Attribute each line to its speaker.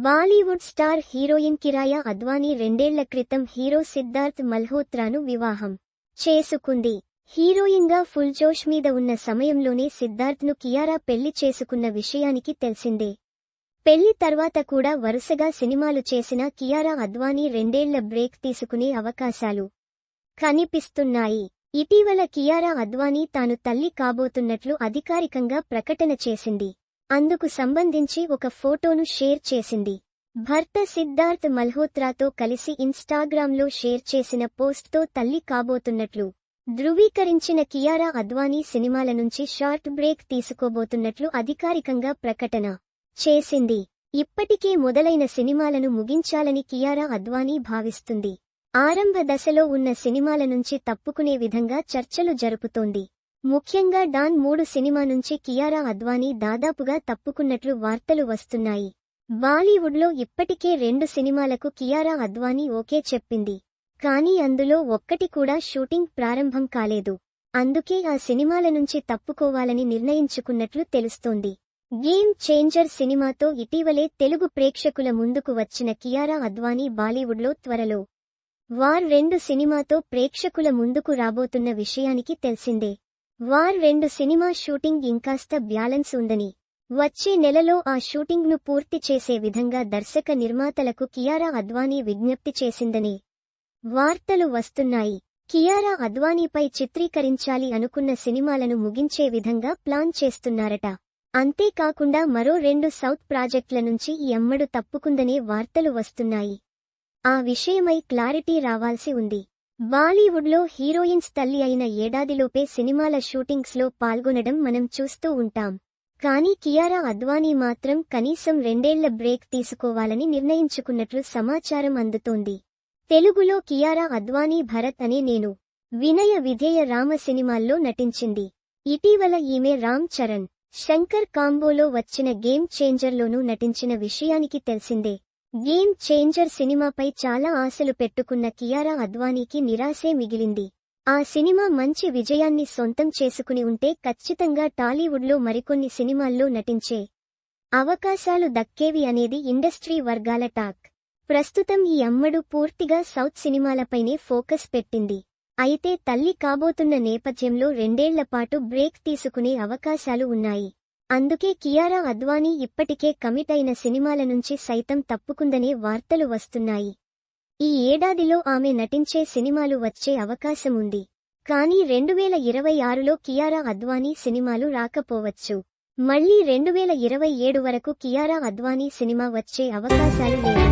Speaker 1: Bollywood star heroine Kiara Advani రెండేళ్ల క్రితం hero Siddharth మల్హోత్రాను వివాహం చేసుకుంది. హీరోయిన్గా ఫుల్ జోష్ మీద ఉన్న సమయంలోనే సిద్ధార్థ్ను కియారా పెళ్లి చేసుకున్న విషయానికి తెలిసిందే. పెళ్లి తర్వాత కూడా వరుసగా సినిమాలు చేసిన కియారా అద్వానీ రెండేళ్ల బ్రేక్ తీసుకునే అవకాశాలు కనిపిస్తున్నాయి. ఇటీవల కియారా అద్వానీ తాను తల్లి కాబోతున్నట్లు అధికారికంగా ప్రకటన చేసింది. అందుకు సంబంధించి ఒక ఫోటోను షేర్ చేసింది. భర్త సిద్ధార్థ్ మల్హోత్రాతో కలిసి ఇన్స్టాగ్రామ్లో షేర్ చేసిన పోస్ట్తో తల్లి కాబోతున్నట్లు ధృవీకరించిన కియారా అద్వానీ సినిమాల నుంచి షార్ట్ బ్రేక్ తీసుకోబోతున్నట్లు అధికారికంగా ప్రకటన చేసింది. ఇప్పటికే మొదలైన సినిమాలను ముగించాలని కియారా అద్వానీ భావిస్తుంది. ఆరంభ దశలో ఉన్న సినిమాల నుంచి తప్పుకునే విధంగా చర్చలు జరుపుతోంది. ముఖ్యంగా డాన్ 3 సినిమా నుంచి కియారా అద్వానీ దాదాపుగా తప్పుకున్నట్లు వార్తలు వస్తున్నాయి. బాలీవుడ్లో ఇప్పటికే 2 సినిమాలకు కియారా అద్వానీ ఓకే చెప్పింది. కానీ అందులో ఒక్కటి కూడా షూటింగ్ ప్రారంభం కాలేదు. అందుకే ఆ సినిమాల నుంచి తప్పుకోవాలని నిర్ణయించుకున్నట్లు తెలుస్తోంది. గేమ్ చేంజర్ సినిమాతో ఇటీవలే తెలుగు ప్రేక్షకుల ముందుకు వచ్చిన కియారా అద్వానీ బాలీవుడ్లో త్వరలో వార్ 2 సినిమాతో ప్రేక్షకుల ముందుకు రాబోతున్న విషయానికి తెలిసిందే. వార్ 2 సినిమా షూటింగ్ ఇంకాస్త బ్యాలెన్స్ ఉందని, వచ్చే నెలలో ఆ షూటింగ్ను పూర్తి చేసే విధంగా దర్శక నిర్మాతలకు కియారా అద్వానీ విజ్ఞప్తి చేసిందని వార్తలు వస్తున్నాయి. కియారా అద్వానీపై చిత్రీకరించాలి అనుకున్న సినిమాలను ముగించే విధంగా ప్లాన్ చేస్తున్నారట. అంతేకాకుండా మరో 2 సౌత్ ప్రాజెక్టుల నుంచి ఈ అమ్మడు తప్పుకుందనే వార్తలు వస్తున్నాయి. ఆ విషయమై క్లారిటీ రావాల్సి ఉంది. బాలీవుడ్లో హీరోయిన్స్ తల్లి అయిన ఏడాదిలోపే సినిమాల షూటింగ్స్లో పాల్గొనడం మనం చూస్తూ ఉంటాం. కానీ కియారా అద్వానీ మాత్రం కనీసం 2 ఏళ్ల బ్రేక్ తీసుకోవాలని నిర్ణయించుకున్నట్లు సమాచారం అందుతోంది. తెలుగులో కియారా అద్వానీ భరత్ అనే నేను వినయ విధేయ రామ సినిమాల్లో నటించింది. ఇటీవల ఈమె రామ్ చరణ్, శంకర్ కాంబోలో వచ్చిన గేమ్ చేంజర్లోనూ నటించిన విషయానికి తెలిసిందే. గేమ్ చేంజర్ సినిమాపై చాలా ఆశలు పెట్టుకున్న కియారా అద్వానీకి నిరాశే మిగిలింది. ఆ సినిమా మంచి విజయాన్ని సొంతం చేసుకుని ఉంటే ఖచ్చితంగా టాలీవుడ్లో మరికొన్ని సినిమాల్లో నటించే అవకాశాలు దక్కేవి అనేది ఇండస్ట్రీ వర్గాల టాక్. ప్రస్తుతం ఈ అమ్మడు పూర్తిగా సౌత్ సినిమాలపైనే ఫోకస్ పెట్టింది. అయితే తల్లి కాబోతున్న నేపథ్యంలో 2 ఏళ్ల పాటు బ్రేక్ తీసుకునే అవకాశాలు ఉన్నాయి. అందుకే కియారా అద్వానీ ఇప్పటికే కమిట్ అయిన సినిమాల నుంచి సైతం తప్పుకుందనే వార్తలు వస్తున్నాయి. ఈ ఏడాదిలో ఆమె నటించే సినిమాలు వచ్చే అవకాశం ఉంది. కానీ 2026లో కియారా అద్వానీ సినిమాలు రాకపోవచ్చు. మళ్లీ 2027 వరకు కియారా అద్వానీ సినిమా వచ్చే అవకాశాలు లేవు.